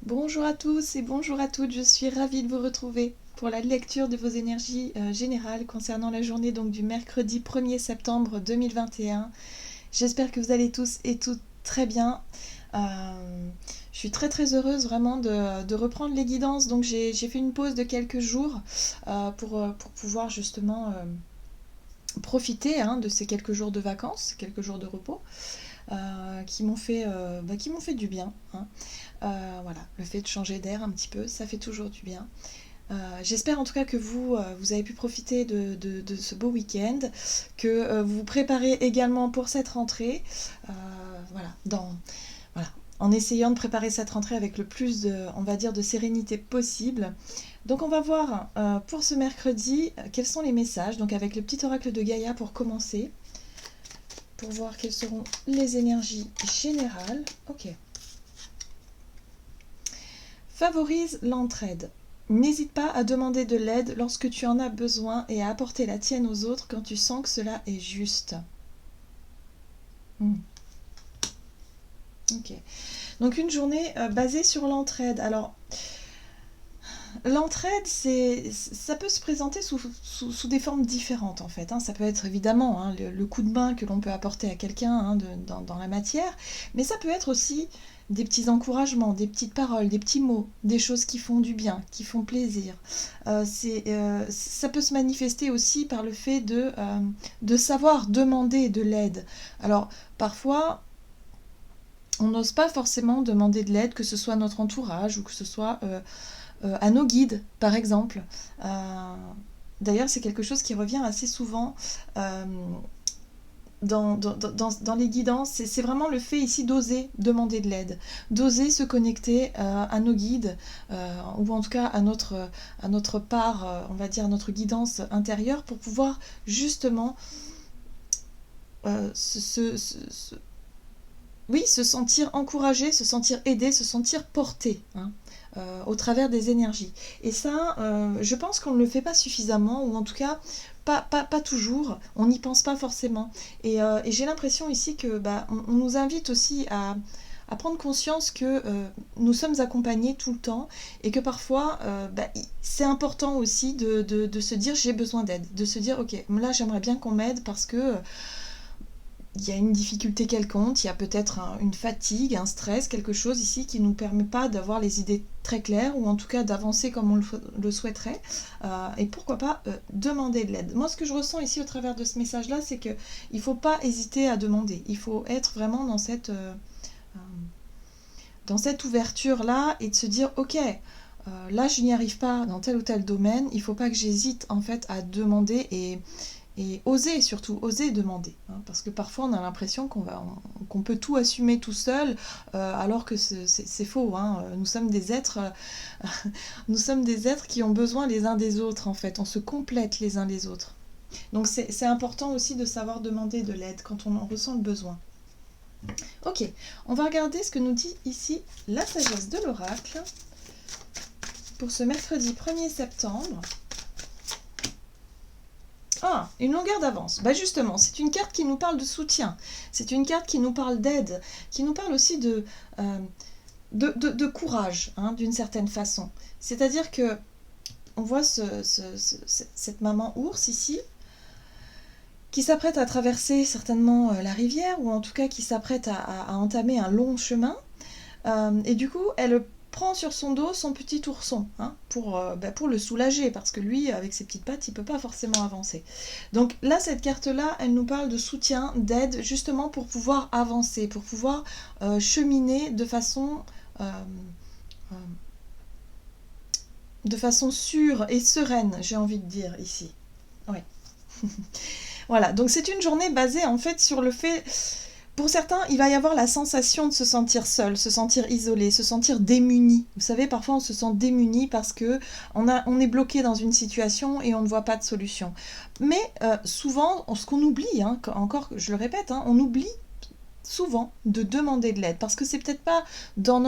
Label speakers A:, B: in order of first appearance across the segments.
A: Bonjour à tous et bonjour à toutes, je suis ravie de vous retrouver pour la lecture de vos énergies générales concernant la journée donc du mercredi 1er septembre 2021. J'espère que vous allez tous et toutes très bien. Je suis très heureuse vraiment de reprendre les guidances, donc j'ai fait une pause de quelques jours pour pouvoir justement profiter de ces quelques jours de vacances, quelques jours de repos. Qui m'ont fait du bien. Voilà, le fait de changer d'air un petit peu, ça fait toujours du bien. J'espère en tout cas que vous avez pu profiter de ce beau week-end, que vous vous préparez également pour cette rentrée. Euh, voilà, voilà, en essayant de préparer cette rentrée avec le plus on va dire, de sérénité possible. Donc on va voir pour ce mercredi quels sont les messages, donc avec le petit oracle de Gaïa pour commencer, pour voir quelles seront les énergies générales. Ok. Favorise l'entraide. N'hésite pas à demander de l'aide lorsque tu en as besoin et à apporter la tienne aux autres quand tu sens que cela est juste. Ok. Donc une journée basée sur l'entraide. Alors, l'entraide, ça peut se présenter sous des formes différentes en fait. Ça peut être évidemment le coup de main que l'on peut apporter à quelqu'un dans la matière, mais ça peut être aussi des petits encouragements, des petites paroles, des petits mots, des choses qui font du bien, qui font plaisir. Ça peut se manifester aussi par le fait de savoir demander de l'aide. Alors parfois, on n'ose pas forcément demander de l'aide, que ce soit notre entourage ou que ce soit à nos guides, par exemple. Euh, D'ailleurs, c'est quelque chose qui revient assez souvent euh, dans les guidances. C'est vraiment le fait ici d'oser demander de l'aide, d'oser se connecter à nos guides, ou en tout cas à notre part, on va dire, à notre guidance intérieure, pour pouvoir justement euh, se, se, se, oui, se sentir encouragé, se sentir aidé, se sentir porté au travers des énergies. Et ça, je pense qu'on ne le fait pas suffisamment, ou en tout cas pas toujours, on n'y pense pas forcément. Et j'ai l'impression ici que on nous invite aussi à prendre conscience que nous sommes accompagnés tout le temps et que parfois c'est important aussi de se dire j'ai besoin d'aide, de se dire ok, là j'aimerais bien qu'on m'aide parce que il y a une difficulté quelconque, il y a peut-être une fatigue, un stress, quelque chose ici qui ne nous permet pas d'avoir les idées très claires ou en tout cas d'avancer comme on le souhaiterait. Et pourquoi pas demander de l'aide. Moi, ce que je ressens ici au travers de ce message-là, c'est qu'il ne faut pas hésiter à demander. Il faut être vraiment dans cette ouverture-là et de se dire ok, là je n'y arrive pas dans tel ou tel domaine, il ne faut pas que j'hésite en fait à demander et oser surtout, oser demander. Parce que parfois on a l'impression qu'on peut tout assumer tout seul, alors que c'est faux. Nous sommes des êtres, nous sommes des êtres qui ont besoin les uns des autres en fait. On se complète les uns les autres. Donc c'est important aussi de savoir demander de l'aide quand on en ressent le besoin. Ok, on va regarder ce que nous dit ici la sagesse de l'oracle pour ce mercredi 1er septembre. Ah, une longueur d'avance. Justement, c'est une carte qui nous parle de soutien. C'est une carte qui nous parle d'aide, qui nous parle aussi de courage, d'une certaine façon. C'est-à-dire que on voit cette maman ours ici, qui s'apprête à traverser certainement la rivière, ou en tout cas qui s'apprête à entamer un long chemin. Et du coup, elle prend sur son dos son petit ourson pour le soulager, parce que lui, avec ses petites pattes, il ne peut pas forcément avancer. Donc là, cette carte-là, elle nous parle de soutien, d'aide, justement pour pouvoir avancer, pour pouvoir cheminer euh, euh, de façon sûre et sereine, j'ai envie de dire ici. Oui. Voilà, donc c'est une journée basée en fait sur le fait. Pour certains, il va y avoir la sensation de se sentir seul, se sentir isolé, se sentir démuni. Vous savez, parfois on se sent démuni parce que on est bloqué dans une situation et on ne voit pas de solution. Mais souvent, ce qu'on oublie, encore je le répète, on oublie souvent de demander de l'aide, parce que c'est peut-être pas dans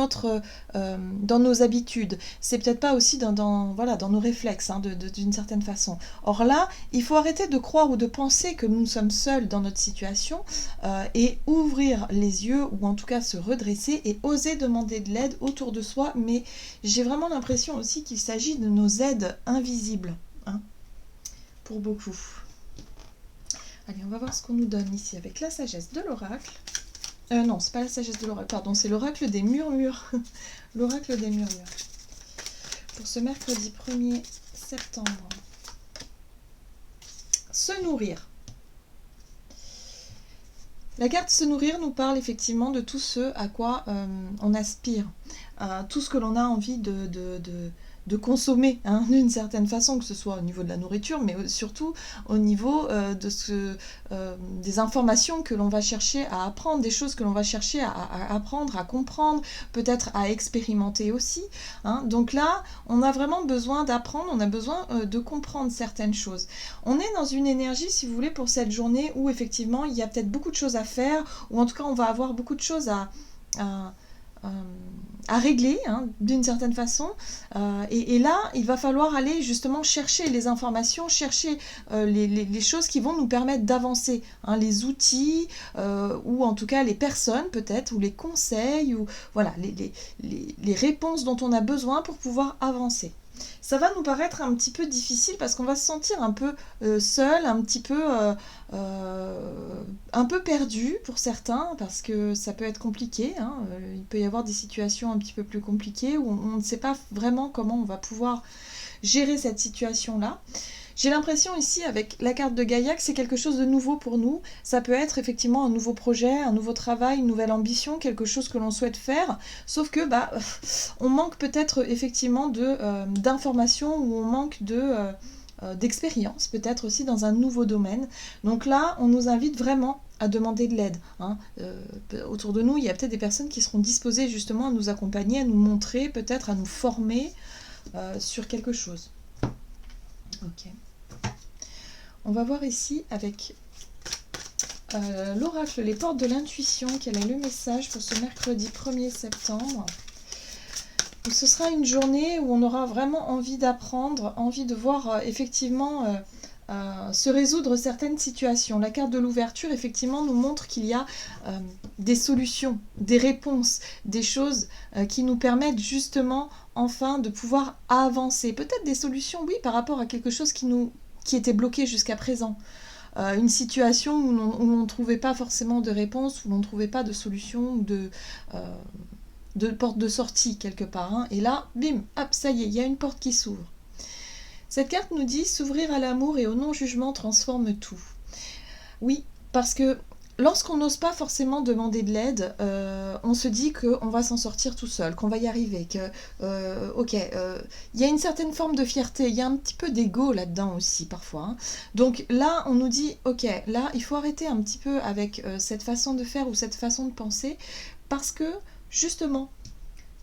A: dans nos habitudes, c'est peut-être pas aussi voilà, dans nos réflexes, hein, d'une certaine façon. Or là, il faut arrêter de croire ou de penser que nous sommes seuls dans notre situation et ouvrir les yeux, ou en tout cas se redresser et oser demander de l'aide autour de soi, mais j'ai vraiment l'impression aussi qu'il s'agit de nos aides invisibles, hein, pour beaucoup. Allez, on va voir ce qu'on nous donne ici avec la sagesse de l'oracle. Non, c'est pas la sagesse de l'oracle, pardon, c'est l'oracle des murmures. L'oracle des murmures. Pour ce mercredi 1er septembre. Se nourrir. La carte se nourrir nous parle effectivement de tout ce à quoi on aspire, tout ce que l'on a envie de consommer, hein, d'une certaine façon, que ce soit au niveau de la nourriture, mais surtout au niveau des informations que l'on va chercher à apprendre, des choses que l'on va chercher à apprendre, à comprendre, peut-être à expérimenter aussi, hein. Donc là, on a vraiment besoin d'apprendre, on a besoin de comprendre certaines choses. On est dans une énergie, si vous voulez, pour cette journée où effectivement il y a peut-être beaucoup de choses à faire, ou en tout cas on va avoir beaucoup de choses à régler, hein, d'une certaine façon, et là il va falloir aller justement chercher les informations, chercher les choses qui vont nous permettre d'avancer, hein, les outils, ou en tout cas les personnes peut-être, ou les conseils, ou voilà, les réponses dont on a besoin pour pouvoir avancer. Ça va nous paraître un petit peu difficile parce qu'on va se sentir un peu seul, un peu perdu pour certains, parce que ça peut être compliqué, hein. Il peut y avoir des situations un petit peu plus compliquées où on ne sait pas vraiment comment on va pouvoir gérer cette situation-là. J'ai l'impression ici, avec la carte de Gaïa, que c'est quelque chose de nouveau pour nous. Ça peut être effectivement un nouveau projet, un nouveau travail, une nouvelle ambition, quelque chose que l'on souhaite faire. Sauf que on manque peut-être effectivement d'informations, ou on manque d'expérience, peut-être aussi dans un nouveau domaine. Donc là, on nous invite vraiment à demander de l'aide, hein. Autour de nous, il y a peut-être des personnes qui seront disposées justement à nous accompagner, à nous montrer, peut-être à nous former sur quelque chose. Ok. On va voir ici avec l'oracle, les portes de l'intuition, quel est le message pour ce mercredi 1er septembre. Ce sera une journée où on aura vraiment envie d'apprendre, envie de voir effectivement se résoudre certaines situations. La carte de l'ouverture effectivement nous montre qu'il y a des solutions, des réponses, des choses qui nous permettent justement enfin de pouvoir avancer. Peut-être des solutions, oui, par rapport à quelque chose qui était bloqué jusqu'à présent. Une situation où on ne trouvait pas forcément de réponse, où l'on ne trouvait pas de solution, ou de porte de sortie quelque part, hein. Et là, bim, hop, ça y est, il y a une porte qui s'ouvre. Cette carte nous dit « S'ouvrir à l'amour et au non-jugement transforme tout ». Oui, parce que lorsqu'on n'ose pas forcément demander de l'aide, on se dit qu'on va s'en sortir tout seul, qu'on va y arriver, il y a une certaine forme de fierté, il y a un petit peu d'ego là-dedans aussi parfois, hein. Donc là, on nous dit « Ok, là, il faut arrêter un petit peu avec cette façon de faire ou cette façon de penser, parce que, justement,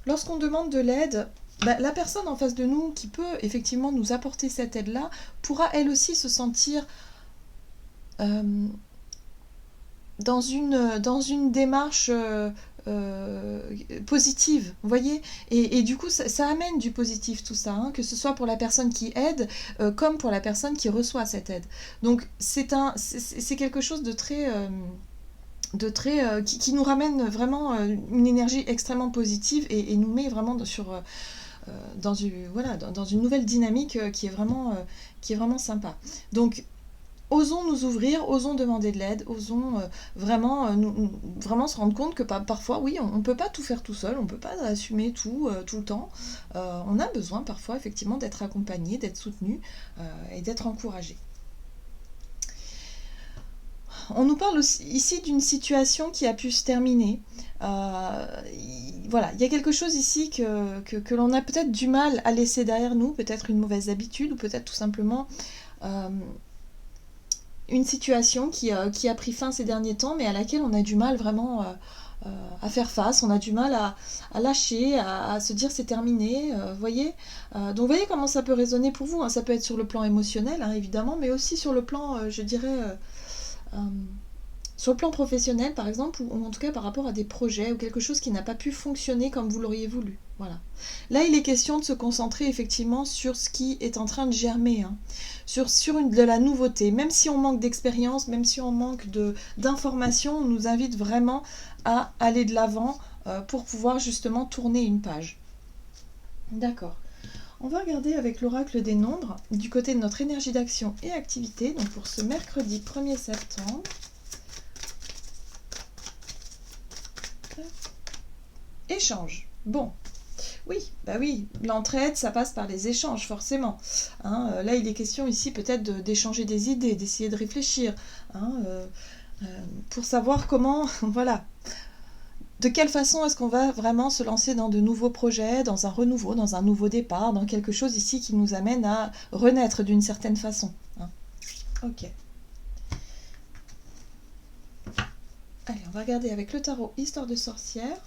A: lorsqu'on demande de l'aide, la personne en face de nous qui peut effectivement nous apporter cette aide-là pourra elle aussi se sentir dans une démarche positive, vous voyez, et du coup ça amène du positif tout ça, hein, que ce soit pour la personne qui aide comme pour la personne qui reçoit cette aide. Donc c'est quelque chose de très qui nous ramène vraiment une énergie extrêmement positive et nous met vraiment dans une nouvelle dynamique qui est vraiment sympa. Donc osons nous ouvrir, osons demander de l'aide, osons vraiment se rendre compte que parfois, oui, on ne peut pas tout faire tout seul, on ne peut pas assumer tout le temps. On a besoin parfois effectivement d'être accompagné, d'être soutenu et d'être encouragé. On nous parle aussi, ici d'une situation qui a pu se terminer. Voilà, il y a quelque chose ici que l'on a peut-être du mal à laisser derrière nous, peut-être une mauvaise habitude, ou peut-être tout simplement une situation qui a pris fin ces derniers temps, mais à laquelle on a du mal vraiment à faire face, on a du mal à lâcher, à se dire c'est terminé, voyez. Donc voyez comment ça peut résonner pour vous, hein. Ça peut être sur le plan émotionnel, hein, évidemment, mais aussi sur le plan, je dirais, Sur le plan professionnel, par exemple, ou en tout cas par rapport à des projets ou quelque chose qui n'a pas pu fonctionner comme vous l'auriez voulu. Voilà. Là, il est question de se concentrer effectivement sur ce qui est en train de germer, hein, sur de la nouveauté. Même si on manque d'expérience, même si on manque d'informations, on nous invite vraiment à aller de l'avant pour pouvoir justement tourner une page. D'accord. On va regarder avec l'oracle des nombres du côté de notre énergie d'action et activité, donc pour ce mercredi 1er septembre. Échange. Bon, oui, l'entraide, ça passe par les échanges, forcément. Hein, là, il est question ici peut-être d'échanger des idées, d'essayer de réfléchir, hein, pour savoir comment, voilà, de quelle façon est-ce qu'on va vraiment se lancer dans de nouveaux projets, dans un renouveau, dans un nouveau départ, dans quelque chose ici qui nous amène à renaître d'une certaine façon. Hein. Ok. Allez, on va regarder avec le tarot Histoire de sorcière.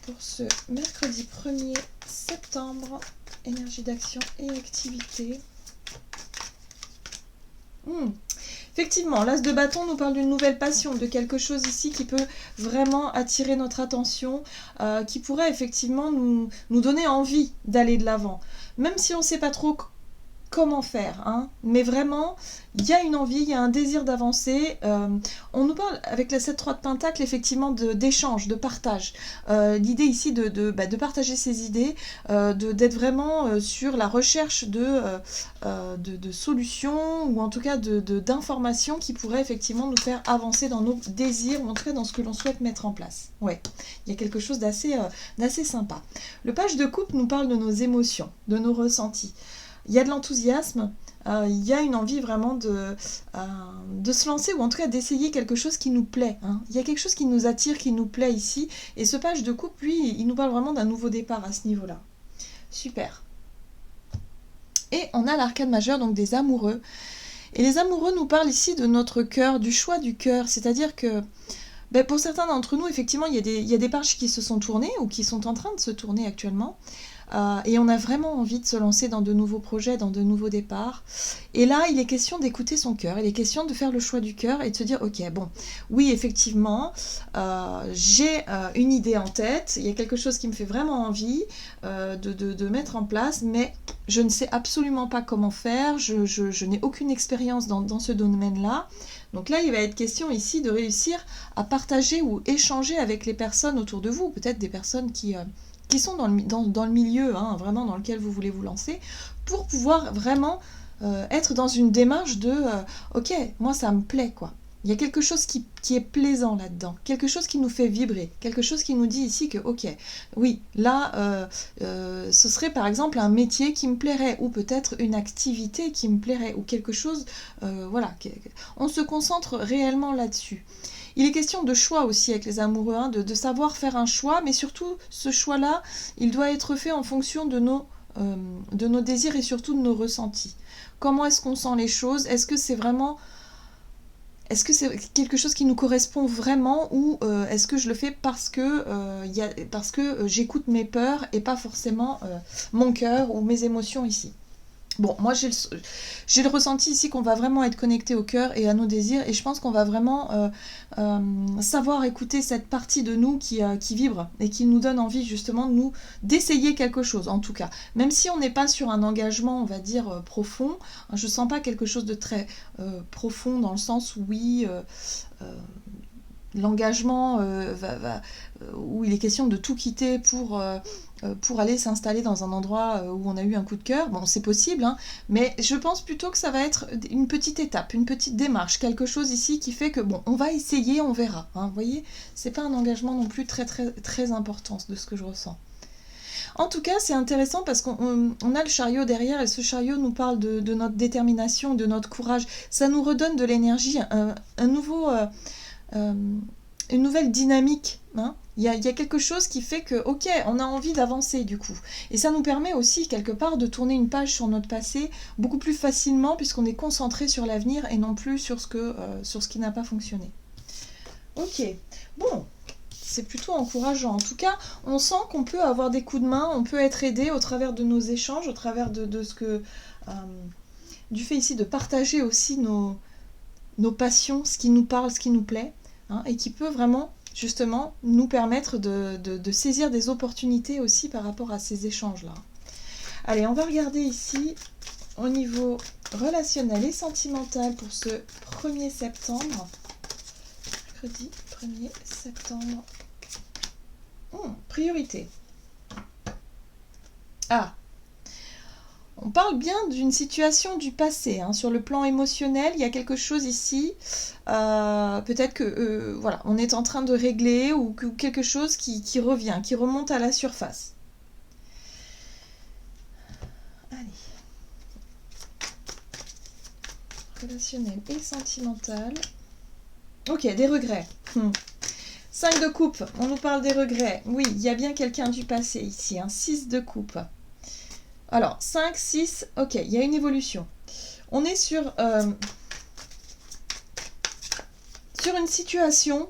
A: Pour ce mercredi 1er septembre, énergie d'action et activité. Effectivement, l'as de bâton nous parle d'une nouvelle passion, de quelque chose ici qui peut vraiment attirer notre attention, qui pourrait effectivement nous donner envie d'aller de l'avant. Même si on ne sait pas trop comment faire, hein. Mais vraiment, il y a une envie, il y a un désir d'avancer. On nous parle avec la 7-3 de Pentacle effectivement d'échange, de partage. L'idée ici de partager ses idées, d'être vraiment sur la recherche de solutions ou en tout cas d'informations qui pourraient effectivement nous faire avancer dans nos désirs ou en tout cas dans ce que l'on souhaite mettre en place. Ouais, il y a quelque chose d'assez sympa. Le page de coupe nous parle de nos émotions, de nos ressentis. Il y a de l'enthousiasme, il y a une envie vraiment de se lancer ou en tout cas d'essayer quelque chose qui nous plaît. Hein. Il y a quelque chose qui nous attire, qui nous plaît ici. Et ce page de coupe, lui, il nous parle vraiment d'un nouveau départ à ce niveau-là. Super. Et on a l'arcane majeur, donc des amoureux. Et les amoureux nous parlent ici de notre cœur, du choix du cœur. C'est-à-dire que pour certains d'entre nous, effectivement, il y a des pages qui se sont tournées ou qui sont en train de se tourner actuellement. Et on a vraiment envie de se lancer dans de nouveaux projets, dans de nouveaux départs. Et là, il est question d'écouter son cœur, il est question de faire le choix du cœur et de se dire, ok, bon, oui, effectivement, j'ai une idée en tête, il y a quelque chose qui me fait vraiment envie de mettre en place, mais je ne sais absolument pas comment faire, je n'ai aucune expérience dans ce domaine-là. Donc là, il va être question ici de réussir à partager ou échanger avec les personnes autour de vous, peut-être des personnes qui sont dans le milieu, hein, vraiment dans lequel vous voulez vous lancer, pour pouvoir vraiment être dans une démarche de ok, moi ça me plaît, quoi. Il y a quelque chose qui est plaisant là-dedans, quelque chose qui nous fait vibrer, quelque chose qui nous dit ici que ok, oui, là, ce serait par exemple un métier qui me plairait, ou peut-être une activité qui me plairait, ou quelque chose, voilà, on se concentre réellement là-dessus. Il est question de choix aussi avec les amoureux, hein, de savoir faire un choix, mais surtout ce choix-là, il doit être fait en fonction de nos désirs et surtout de nos ressentis. Comment est-ce qu'on sent les choses? Est-ce que c'est quelque chose qui nous correspond vraiment, ou est-ce que je le fais parce que j'écoute mes peurs et pas forcément mon cœur ou mes émotions ici? Bon, moi j'ai le ressenti ici qu'on va vraiment être connecté au cœur et à nos désirs, et je pense qu'on va vraiment savoir écouter cette partie de nous qui vibre et qui nous donne envie justement d'essayer quelque chose, en tout cas. Même si on n'est pas sur un engagement, on va dire, profond, hein, je ne sens pas quelque chose de très profond dans le sens où oui... l'engagement où il est question de tout quitter pour aller s'installer dans un endroit où on a eu un coup de cœur. Bon, c'est possible, hein, mais je pense plutôt que ça va être une petite étape, une petite démarche, quelque chose ici qui fait que, bon, on va essayer, on verra. Hein, vous voyez, c'est pas un engagement non plus très, très, très important de ce que je ressens. En tout cas, c'est intéressant parce qu'on a le chariot derrière, et ce chariot nous parle de notre détermination, de notre courage. Ça nous redonne de l'énergie, une nouvelle dynamique. Hein. Il y a quelque chose qui fait que, ok, on a envie d'avancer du coup. Et ça nous permet aussi, quelque part, de tourner une page sur notre passé beaucoup plus facilement, puisqu'on est concentré sur l'avenir et non plus sur ce qui n'a pas fonctionné. Ok, bon, c'est plutôt encourageant. En tout cas, on sent qu'on peut avoir des coups de main, on peut être aidé au travers de nos échanges, au travers de ce que... du fait ici de partager aussi nos passions, ce qui nous parle, ce qui nous plaît, hein, et qui peut vraiment justement nous permettre de saisir des opportunités aussi par rapport à ces échanges-là. Allez, on va regarder ici au niveau relationnel et sentimental pour ce 1er septembre. Mercredi 1er septembre. Priorité. Ah, on parle bien d'une situation du passé, hein. Sur le plan émotionnel, il y a quelque chose ici, peut-être que voilà, on est en train de régler ou quelque chose qui revient, qui remonte à la surface. Allez. Relationnel et sentimental. Ok, des regrets. 5 de coupe, on nous parle des regrets. Oui, il y a bien quelqu'un du passé ici, 6 de coupe. Alors, 5, 6, ok, il y a une évolution. On est sur une situation...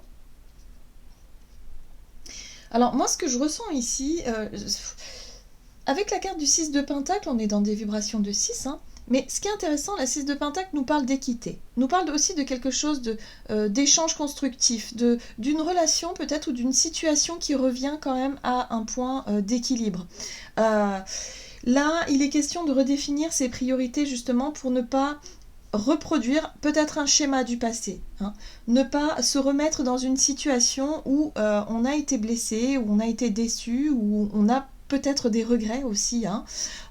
A: Alors, moi, ce que je ressens ici, avec la carte du 6 de Pentacle, on est dans des vibrations de 6, hein, mais ce qui est intéressant, la 6 de Pentacle nous parle d'équité, nous parle aussi de quelque chose d'échange constructif, d'une relation peut-être ou d'une situation qui revient quand même à un point d'équilibre. Là, il est question de redéfinir ses priorités justement pour ne pas reproduire peut-être un schéma du passé, hein. Ne pas se remettre dans une situation où on a été blessé, où on a été déçu, où on a peut-être des regrets aussi, hein.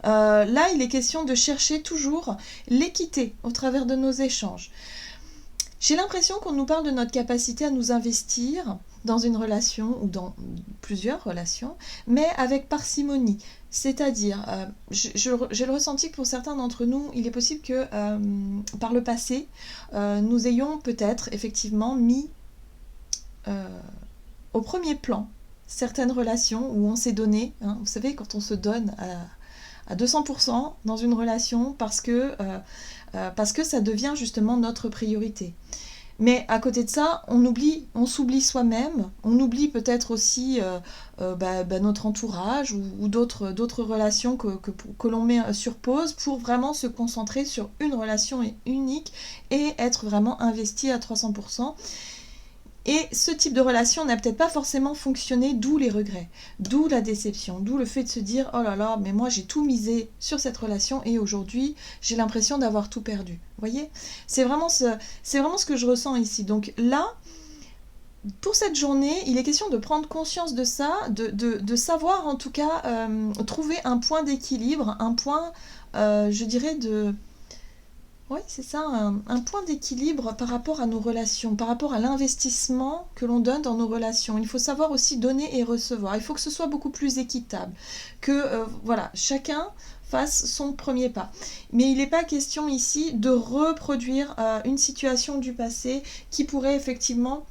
A: Là, il est question de chercher toujours l'équité au travers de nos échanges. J'ai l'impression qu'on nous parle de notre capacité à nous investir dans une relation ou dans plusieurs relations, mais avec parcimonie. C'est-à-dire, j'ai le ressenti que pour certains d'entre nous, il est possible que par le passé, nous ayons peut-être effectivement mis au premier plan certaines relations où on s'est donné, hein, vous savez, quand on se donne à 200% dans une relation parce que ça devient justement notre priorité. Mais à côté de ça, on s'oublie soi-même, on oublie peut-être aussi notre entourage ou d'autres relations que l'on met sur pause pour vraiment se concentrer sur une relation unique et être vraiment investi à 300%. Et ce type de relation n'a peut-être pas forcément fonctionné, d'où les regrets, d'où la déception, d'où le fait de se dire « Oh là là, mais moi j'ai tout misé sur cette relation et aujourd'hui j'ai l'impression d'avoir tout perdu. » Vous voyez ? C'est vraiment ce que je ressens ici. Donc là, pour cette journée, il est question de prendre conscience de ça, de savoir en tout cas trouver un point d'équilibre, un point, je dirais, de... Oui, c'est ça, un point d'équilibre par rapport à nos relations, par rapport à l'investissement que l'on donne dans nos relations. Il faut savoir aussi donner et recevoir. Il faut que ce soit beaucoup plus équitable, que voilà, chacun fasse son premier pas. Mais il n'est pas question ici de reproduire une situation du passé qui pourrait effectivement,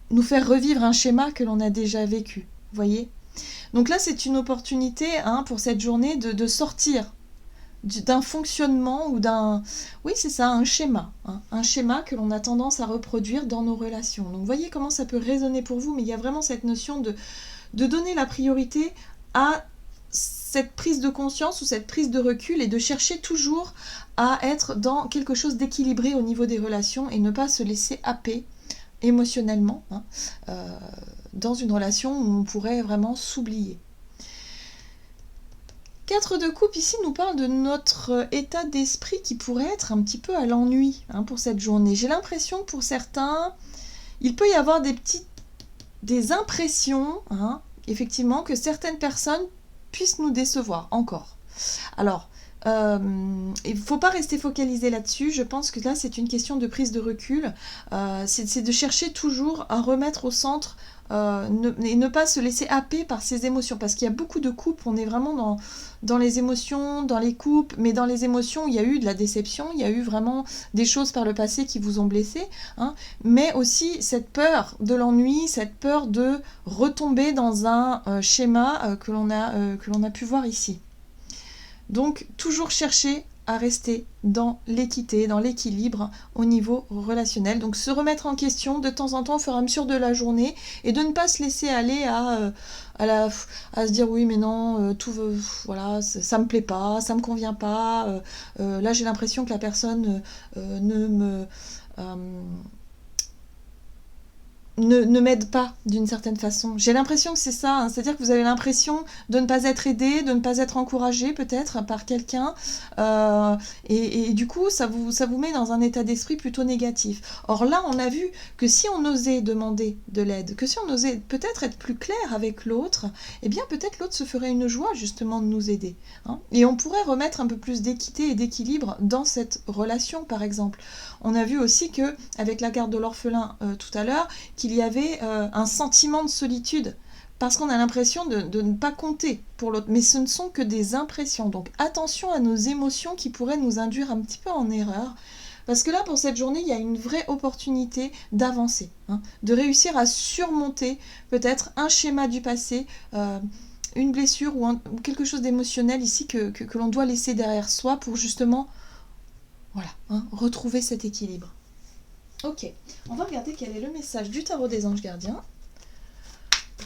A: nous faire revivre un schéma que l'on a déjà vécu. Vous voyez ? Donc là, c'est une opportunité pour cette journée de sortir d'un fonctionnement ou d'un... Oui, c'est ça, un schéma. Un schéma que l'on a tendance à reproduire dans nos relations. Donc vous voyez comment ça peut résonner pour vous, mais il y a vraiment cette notion de donner la priorité à cette prise de conscience ou cette prise de recul et de chercher toujours à être dans quelque chose d'équilibré au niveau des relations et ne pas se laisser happer émotionnellement, dans une relation où on pourrait vraiment s'oublier. 4 de coupe ici nous parle de notre état d'esprit qui pourrait être un petit peu à l'ennui pour cette journée. J'ai l'impression que pour certains, il peut y avoir des impressions, effectivement, que certaines personnes puissent nous décevoir encore. Alors, il ne faut pas rester focalisé là-dessus. Je pense que là, c'est une question de prise de recul. C'est de chercher toujours à remettre au centre et ne pas se laisser happer par ses émotions. Parce qu'il y a beaucoup de couples, on est vraiment dans les émotions, dans les couples, mais dans les émotions, il y a eu de la déception, il y a eu vraiment des choses par le passé qui vous ont blessé, mais aussi cette peur de l'ennui, cette peur de retomber dans un schéma que l'on a pu voir ici. Donc, toujours chercher à rester dans l'équité, dans l'équilibre au niveau relationnel. Donc se remettre en question de temps en temps au fur et à mesure de la journée et de ne pas se laisser aller à se dire oui mais non, voilà, ça me plaît pas, ça me convient pas, là j'ai l'impression que la personne ne me... ne m'aide pas d'une certaine façon. J'ai l'impression que c'est ça, hein. C'est-à-dire que vous avez l'impression de ne pas être aidé, de ne pas être encouragé peut-être par quelqu'un, et du coup ça vous met dans un état d'esprit plutôt négatif. Or là on a vu que si on osait demander de l'aide, que si on osait peut-être être plus clair avec l'autre, eh bien peut-être l'autre se ferait une joie justement de nous aider, hein. Et on pourrait remettre un peu plus d'équité et d'équilibre dans cette relation par exemple. On a vu aussi que avec la garde de l'orphelin tout à l'heure, qu'il y avait un sentiment de solitude parce qu'on a l'impression de ne pas compter pour l'autre. Mais ce ne sont que des impressions. Donc attention à nos émotions qui pourraient nous induire un petit peu en erreur. Parce que là, pour cette journée, il y a une vraie opportunité d'avancer, hein, de réussir à surmonter peut-être un schéma du passé, une blessure ou quelque chose d'émotionnel ici que l'on doit laisser derrière soi pour justement voilà, hein, retrouver cet équilibre. Ok, on va regarder quel est le message du tarot des anges gardiens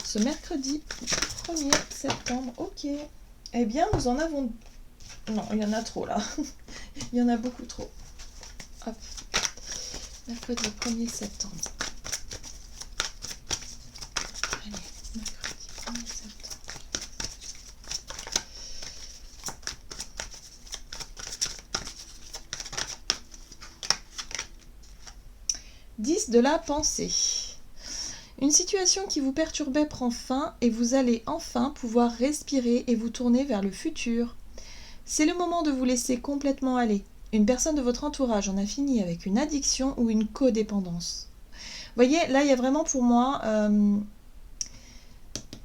A: ce mercredi 1er septembre. Ok, eh bien nous en avons... Non, il y en a trop là. Il y en a beaucoup trop. Hop, mercredi 1er septembre. Allez, mercredi 1er septembre. 10 de la pensée. Une situation qui vous perturbait prend fin et vous allez enfin pouvoir respirer et vous tourner vers le futur. C'est le moment de vous laisser complètement aller. Une personne de votre entourage en a fini avec une addiction ou une codépendance. Vous voyez, là il y a vraiment pour moi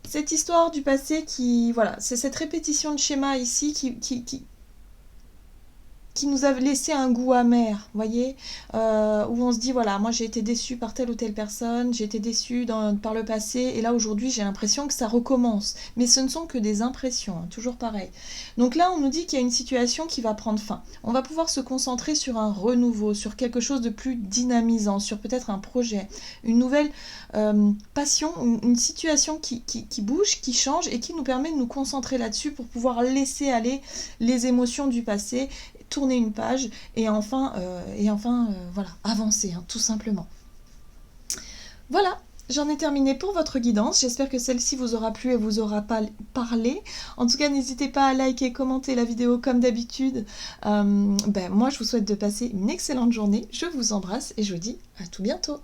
A: cette histoire du passé qui... Voilà, c'est cette répétition de schéma ici qui nous a laissé un goût amer, voyez, où on se dit, voilà, moi j'ai été déçue par telle ou telle personne, j'ai été déçue par le passé, et là aujourd'hui j'ai l'impression que ça recommence. Mais ce ne sont que des impressions, hein, toujours pareil. Donc là on nous dit qu'il y a une situation qui va prendre fin. On va pouvoir se concentrer sur un renouveau, sur quelque chose de plus dynamisant, sur peut-être un projet, une nouvelle passion, une situation qui bouge, qui change, et qui nous permet de nous concentrer là-dessus pour pouvoir laisser aller les émotions du passé, tourner une page et enfin voilà, avancer, hein, tout simplement. Voilà, j'en ai terminé pour votre guidance. J'espère que celle-ci vous aura plu et vous aura parlé. En tout cas, n'hésitez pas à liker, commenter la vidéo comme d'habitude. Moi, je vous souhaite de passer une excellente journée. Je vous embrasse et je vous dis à tout bientôt.